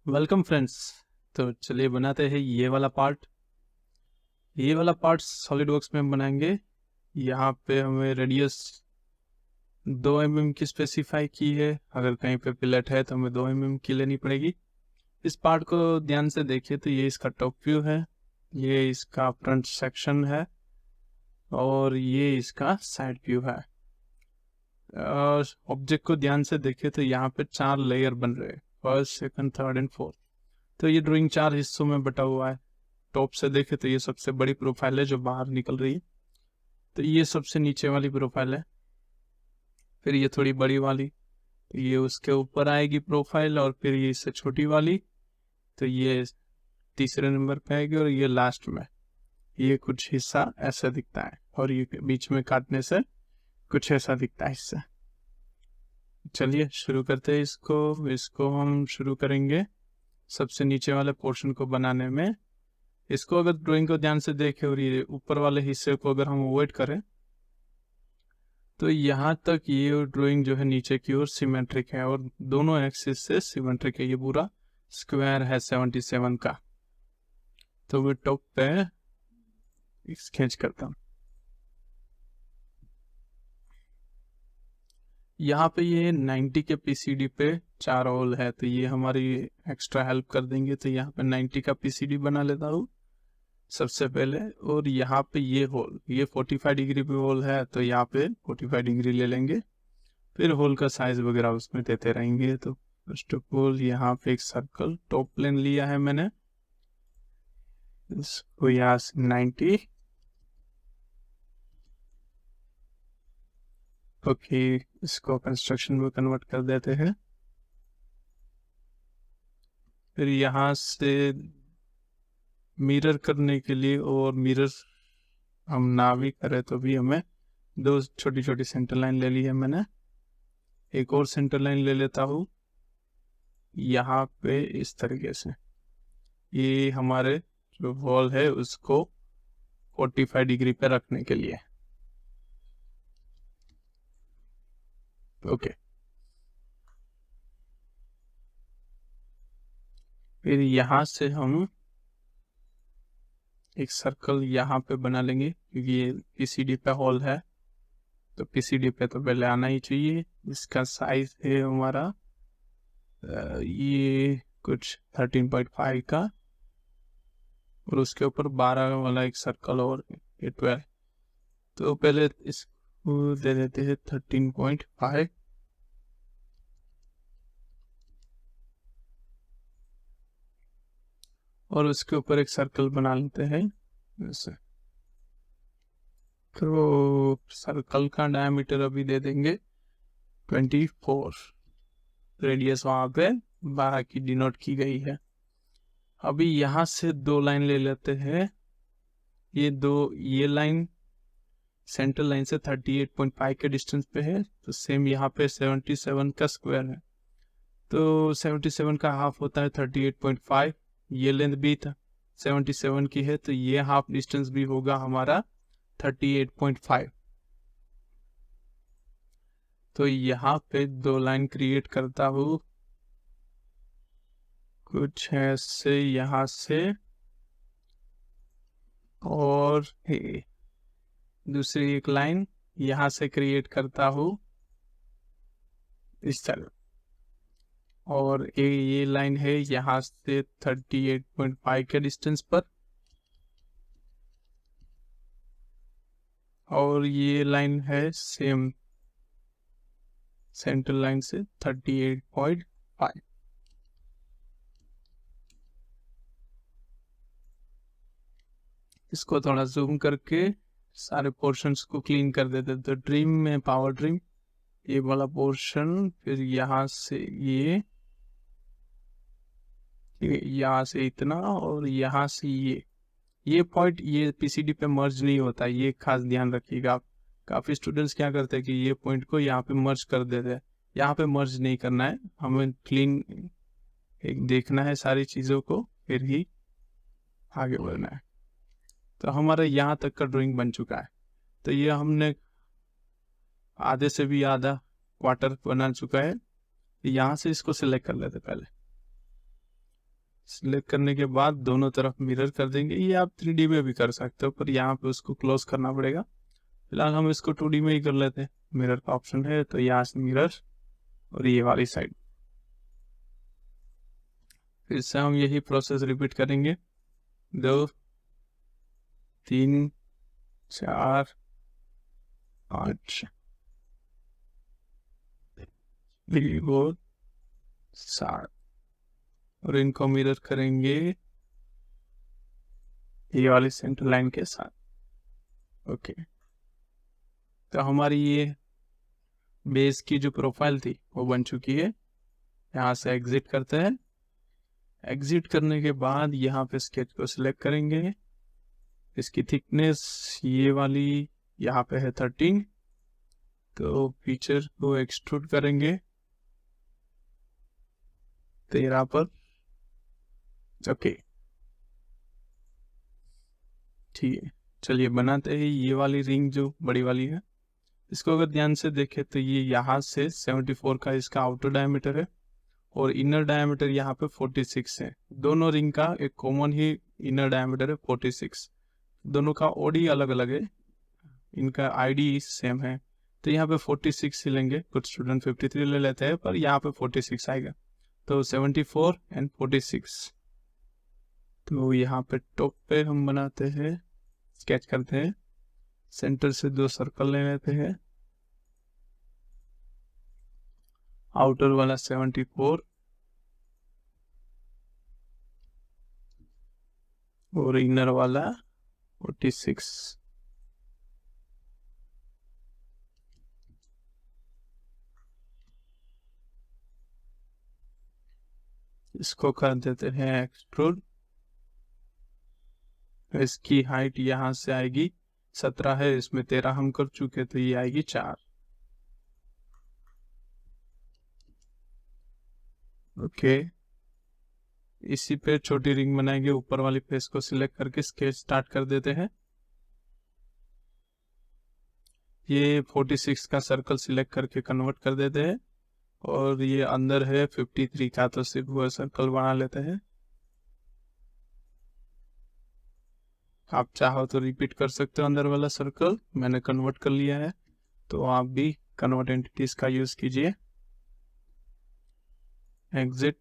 Welcome friends. तो चलिए बनाते हैं ये वाला पार्ट सॉलिडवर्क्स में हम बनाएंगे। यहाँ पे हमें रेडियस 2 mm की स्पेसिफाई की है। अगर कहीं पे पिलेट है तो हमें 2 mm की लेनी पड़ेगी। इस पार्ट को ध्यान से देखिए तो ये इसका टॉप व्यू है, ये इसका फ्रंट सेक्शन है और ये इसका साइड व्यू है। ऑब्जेक्ट को ध्यान से देखिए तो यहाँ पे 4 लेयर बन रहे हैं, first, second, third and fourth. तो ये ड्राइंग 4 हिस्सों में बटा हुआ है। टॉप से देखे तो ये सबसे बड़ी प्रोफाइल है जो बाहर निकल रही है, तो ये सबसे नीचे वाली प्रोफाइल है। फिर ये थोड़ी बड़ी वाली, तो ये उसके ऊपर आएगी प्रोफाइल, और फिर ये इससे छोटी वाली, तो ये तीसरे नंबर पे आएगी, और ये लास्ट में ये कुछ हिस्सा ऐसा दिखता है, और ये बीच में काटने से कुछ ऐसा दिखता है इससे। चलिए शुरू करते हैं इसको हम शुरू करेंगे सबसे नीचे वाले पोर्शन को बनाने में। इसको अगर ड्राइंग को ध्यान से देखें और ये ऊपर वाले हिस्से को अगर हम अवॉइड करें तो यहाँ तक ये ड्राइंग जो है नीचे की ओर सिमेट्रिक है, और दोनों एक्सिस से सिमेट्रिक है। ये पूरा स्क्वायर है 77 का। तो मैं टॉप पे स्केच करता हूँ। यहाँ पे ये 90 के पीसीडी पे 4 होल है, तो ये हमारी एक्स्ट्रा हेल्प कर देंगे। तो यहाँ पे 90 का पीसीडी बना लेता हूँ सबसे पहले, और यहाँ पे ये होल, ये 45 डिग्री पे होल है, तो यहाँ पे 45 डिग्री ले लेंगे। फिर होल का साइज वगैरह उसमें देते रहेंगे। तो फर्स्ट ऑफ ऑल यहाँ पे एक सर्कल टॉप प्लेन लिया है मैंने, इसको यहाँ से 90, ओके, इसको कंस्ट्रक्शन में कन्वर्ट कर देते हैं। फिर यहाँ से मिरर करने के लिए, और मिरर हम ना भी करें तो भी हमें 2 छोटी छोटी सेंटर लाइन ले ली है मैंने। एक और सेंटर लाइन ले लेता हूँ यहाँ पे इस तरीके से। ये हमारे जो वॉल है उसको 45 डिग्री पे रखने के लिए, ओके। फिर यहाँ से हम एक सर्कल यहाँ पे बना लेंगे, क्योंकि ये पीसीडी पे हॉल है, तो पीसीडी पे तो पहले आना ही चाहिए। इसका साइज है हमारा ये कुछ 13.5 का, और उसके ऊपर 12 वाला एक सर्कल, और ये 12। तो पहले इसको दे देते हैं 13.5, और उसके ऊपर एक सर्कल बना लेते हैं ऐसे। तो सर्कल का डायमीटर अभी दे देंगे 24, रेडियस वहां पे 12 की डिनोट की गई है। अभी यहाँ से 2 लाइन ले लेते हैं। ये लाइन सेंटर लाइन से 38.5 के डिस्टेंस पे है, तो सेम यहाँ पे 77 का स्क्वायर है, तो 77 का हाफ होता है 38.5। ये लेंथ भी 77 की है, तो ये हाफ डिस्टेंस भी होगा हमारा 38.5। तो यहाँ पे 2 लाइन क्रिएट करता हूँ कुछ ऐसे यहाँ से, और दूसरी एक लाइन यहाँ से क्रिएट करता हूँ इस तरह, और ये लाइन है यहाँ से 38.5 के डिस्टेंस पर, और ये लाइन है सेम सेंटर लाइन से 38.5। इसको थोड़ा जूम करके सारे पोर्शंस को क्लीन कर देते। तो ड्रीम में पावर ड्रीम ये वाला पोर्शन, फिर यहाँ से यहाँ से इतना, और यहाँ से ये पॉइंट ये पीसीडी पे मर्ज नहीं होता, ये खास ध्यान रखिएगा आप। काफी स्टूडेंट्स क्या करते हैं कि ये पॉइंट को यहाँ पे मर्ज कर देते हैं। यहाँ पे मर्ज नहीं करना है, हमें क्लीन एक देखना है सारी चीजों को, फिर ही आगे बढ़ना है। तो हमारा यहाँ तक का ड्राइंग बन चुका है। तो ये हमने आधे से भी आधा क्वार्टर बना चुका है। यहाँ से इसको सिलेक्ट कर लेते पहले। सिलेक्ट करने के बाद दोनों तरफ मिरर कर देंगे। ये आप 3D में भी कर सकते हो, पर यहाँ पे उसको क्लोज करना पड़ेगा। फिलहाल हम इसको 2D में ही कर लेते हैं। मिरर का ऑप्शन है तो यहाँ से मिरर और ये वाली साइड। फिर से हम यही प्रोसेस रिपीट करेंगे। 2 3 4 5 4 7 और इनको मिरर करेंगे ये वाली सेंटर लाइन के साथ। ओके, तो हमारी ये बेस की जो प्रोफाइल थी वो बन चुकी है। यहाँ से एग्जिट करते हैं। एग्जिट करने के बाद यहाँ पे स्केच को सिलेक्ट करेंगे। इसकी थिकनेस ये वाली यहाँ पे है 13। तो फीचर को एक्सट्रूड करेंगे 13 पर। ओके, ठीक है, चलिए बनाते हैं ये वाली रिंग जो बड़ी वाली है। इसको अगर ध्यान से देखें तो ये यहाँ से 74 का इसका आउटर डायमीटर है और इनर डायमीटर यहाँ पे 46 है। दोनों रिंग का एक कॉमन ही इनर डायमीटर है 46। दोनों का ओडी अलग अलग है, इनका आईडी सेम है। तो यहाँ पे 46 ही लेंगे, कुछ स्टूडेंट 53 ले लेते हैं, पर यहाँ पे 46 आएगा। तो 74 एंड 46। तो यहाँ पे टॉप पे हम बनाते हैं, स्केच करते हैं। सेंटर से 2 सर्कल ले लेते हैं। आउटर वाला 74 और इनर वाला 46। इसको कर देते हैं एक्सट्रूड। इसकी हाइट यहाँ से आएगी 17 है, इसमें 13 हम कर चुके, तो ये आएगी 4। ओके, इसी पे छोटी रिंग बनाएंगे। ऊपर वाली फेस को सिलेक्ट करके स्केच स्टार्ट कर देते हैं। ये 46 का सर्कल सिलेक्ट करके कन्वर्ट कर देते हैं और ये अंदर है 53 का, तो सिर्फ वो सर्कल बना लेते हैं। आप चाहो तो रिपीट कर सकते हो अंदर वाला सर्कल, मैंने कन्वर्ट कर लिया है, तो आप भी कन्वर्ट एंटिटीज का यूज कीजिए। एग्जिट।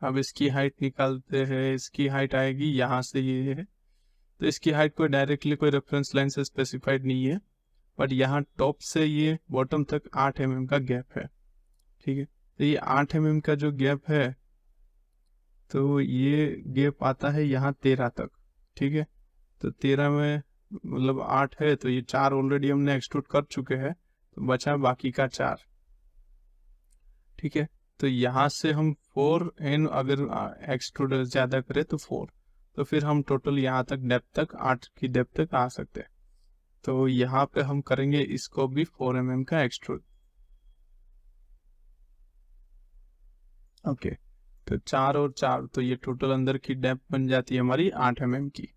अब इसकी हाइट निकालते हैं। इसकी हाइट आएगी यहाँ से, ये है। तो इसकी हाइट कोई डायरेक्टली कोई रेफरेंस लाइन से स्पेसिफाइड नहीं है, बट यहाँ टॉप से ये बॉटम तक 8 mm का गैप है। ठीक है, तो ये 8 mm का जो गैप है, तो ये गैप आता है यहाँ 13 तक। ठीक है, तो 13 में मतलब 8 है, तो ये 4 ऑलरेडी हमने एक्सट्रूड कर चुके हैं, तो बचा बाकी का 4। ठीक है, तो यहाँ से हम 4 एन अगर एक्सट्रूड ज़्यादा करें तो 4, तो फिर हम टोटल यहाँ तक डेप्थ तक 8 की डेप्थ तक आ सकते हैं। तो यहाँ पे हम करेंगे इसको भी 4 mm का एक्सट्रूड। ओके, तो 4 और 4, तो ये टोटल अंदर की डेप्थ बन जाती है हमारी 8 mm की।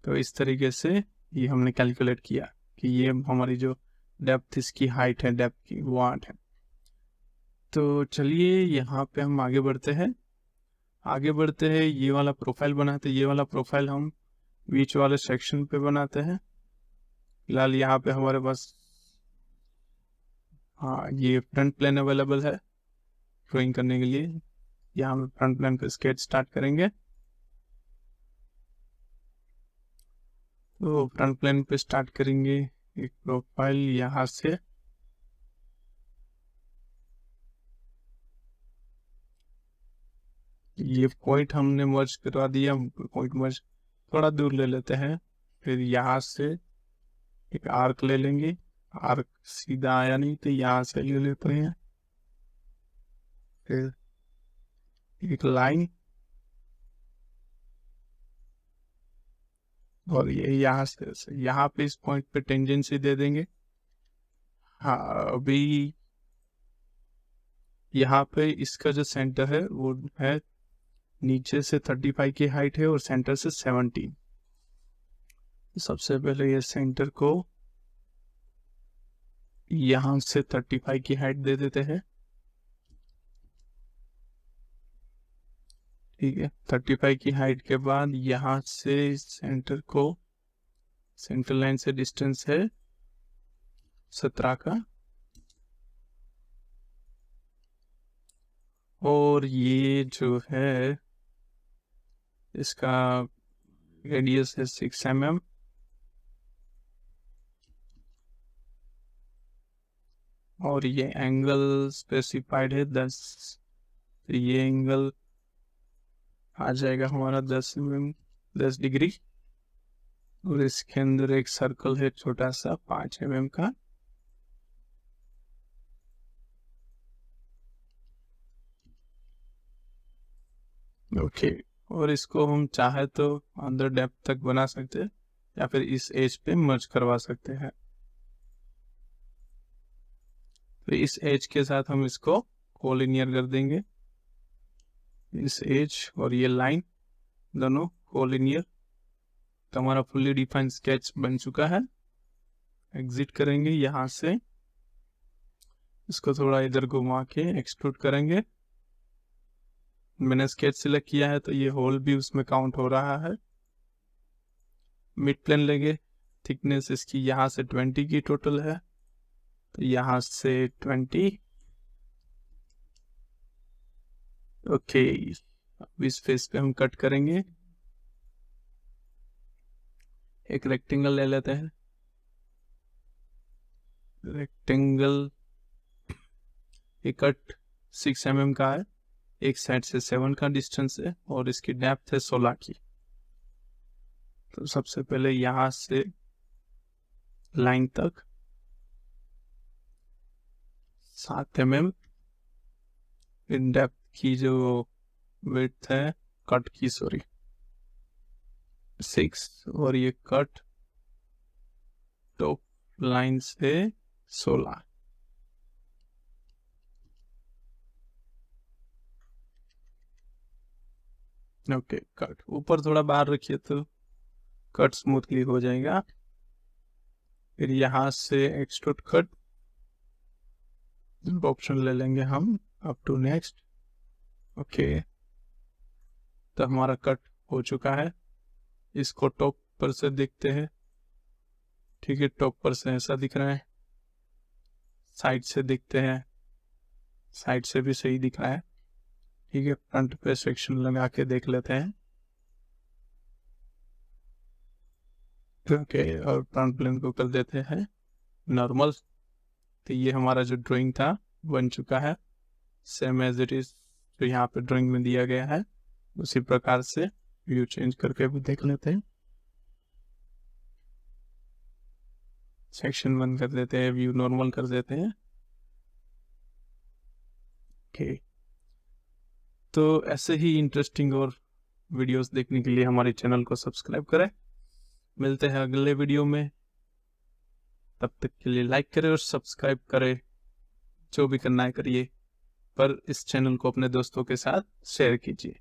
तो इस तरीके से ये हमने कैलकुलेट किया कि ये हमारी जो डेप्थ, इसकी हाइट है डेप्थ की, वो 8 है। तो चलिए यहाँ पे हम आगे बढ़ते हैं। ये वाला प्रोफाइल बनाते हैं। ये वाला प्रोफाइल हम बीच वाले सेक्शन पे बनाते हैं। फिलहाल यहाँ पे हमारे पास हाँ ये फ्रंट प्लेन अवेलेबल है ड्राइंग करने के लिए। यहाँ पे फ्रंट प्लेन पे स्केच स्टार्ट करेंगे। तो फ्रंट प्लेन पे स्टार्ट करेंगे एक प्रोफाइल यहाँ से। ये पॉइंट हमने मर्ज करवा दिया, पॉइंट मर्ज थोड़ा दूर ले लेते हैं। फिर यहाँ से एक आर्क ले लेंगे। आर्क सीधा आया नहीं तो यहाँ से ले लेते हैं। फिर एक लाइन और ये यहाँ से यहाँ पे इस पॉइंट पे टेंजेंसी दे देंगे। हाँ, अभी यहाँ पे इसका जो सेंटर है वो है नीचे से 35 की हाइट है और सेंटर से 17। सबसे पहले ये सेंटर को यहाँ से 35 की हाइट दे देते हैं। ठीक है, 35 की हाइट के बाद यहाँ से सेंटर लाइन से डिस्टेंस है 17 का, और ये जो है इसका रेडियस है 6 mm, और ये एंगल स्पेसिफाइड है 10, तो ये एंगल आ जाएगा हमारा 10 mm, 10 डिग्री, और इसके अंदर एक सर्कल है छोटा सा 5 mm का। ओके, और इसको हम चाहे तो अंदर डेप्थ तक बना सकते हैं या फिर इस एज पे मर्ज करवा सकते हैं। तो इस एज के साथ हम इसको कोलिनियर कर देंगे, इस एज और ये लाइन दोनों कोलिनियर। तो हमारा फुल्ली डिफाइंड स्केच बन चुका है। एग्जिट करेंगे यहाँ से, इसको थोड़ा इधर घुमा के एक्सट्रूड करेंगे। मैंने स्केच सिलेक्ट किया है तो ये होल भी उसमें काउंट हो रहा है। मिड प्लेन लेंगे, थिकनेस इसकी यहाँ से 20 की टोटल है, तो यहाँ से 20। ओके, अब इस फेस पे हम कट करेंगे, एक रेक्टेंगल ले लेते हैं। रेक्टेंगल ये कट 6 mm का है, एक साइड से 7 का डिस्टेंस है, और इसकी डेप्थ है 16 की। तो सबसे पहले यहाँ से लाइन तक 7 mm इन डेप्थ की जो विड्थ है कट की, सॉरी 6, और ये कट टॉप लाइन से 16। ओके, कट ऊपर थोड़ा बाहर रखिए तो कट स्मूथली हो जाएगा। फिर यहाँ से एक्सट्रूड कट ऑप्शन ले लेंगे हम, अप टू नेक्स्ट। ओके, तो हमारा कट हो चुका है। इसको टॉप पर से देखते हैं, ठीक है, टॉप पर से ऐसा दिख रहा है। साइड से देखते हैं, साइड से भी सही दिख रहा है। ठीक है, फ्रंट पे सेक्शन लगा के देख लेते हैं। ओके, और फ्रंट प्लेन को कर देते हैं नॉर्मल। तो ये हमारा जो ड्राइंग था बन चुका है, सेम एज इट इज जो यहाँ पे ड्राइंग में दिया गया है उसी प्रकार से। व्यू चेंज करके भी देख लेते हैं, सेक्शन बंद कर देते हैं, व्यू नॉर्मल कर देते हैं। ओके, तो ऐसे ही इंटरेस्टिंग और वीडियोस देखने के लिए हमारे चैनल को सब्सक्राइब करें। मिलते हैं अगले वीडियो में, तब तक के लिए लाइक करें और सब्सक्राइब करें, जो भी करना है करिए, पर इस चैनल को अपने दोस्तों के साथ शेयर कीजिए।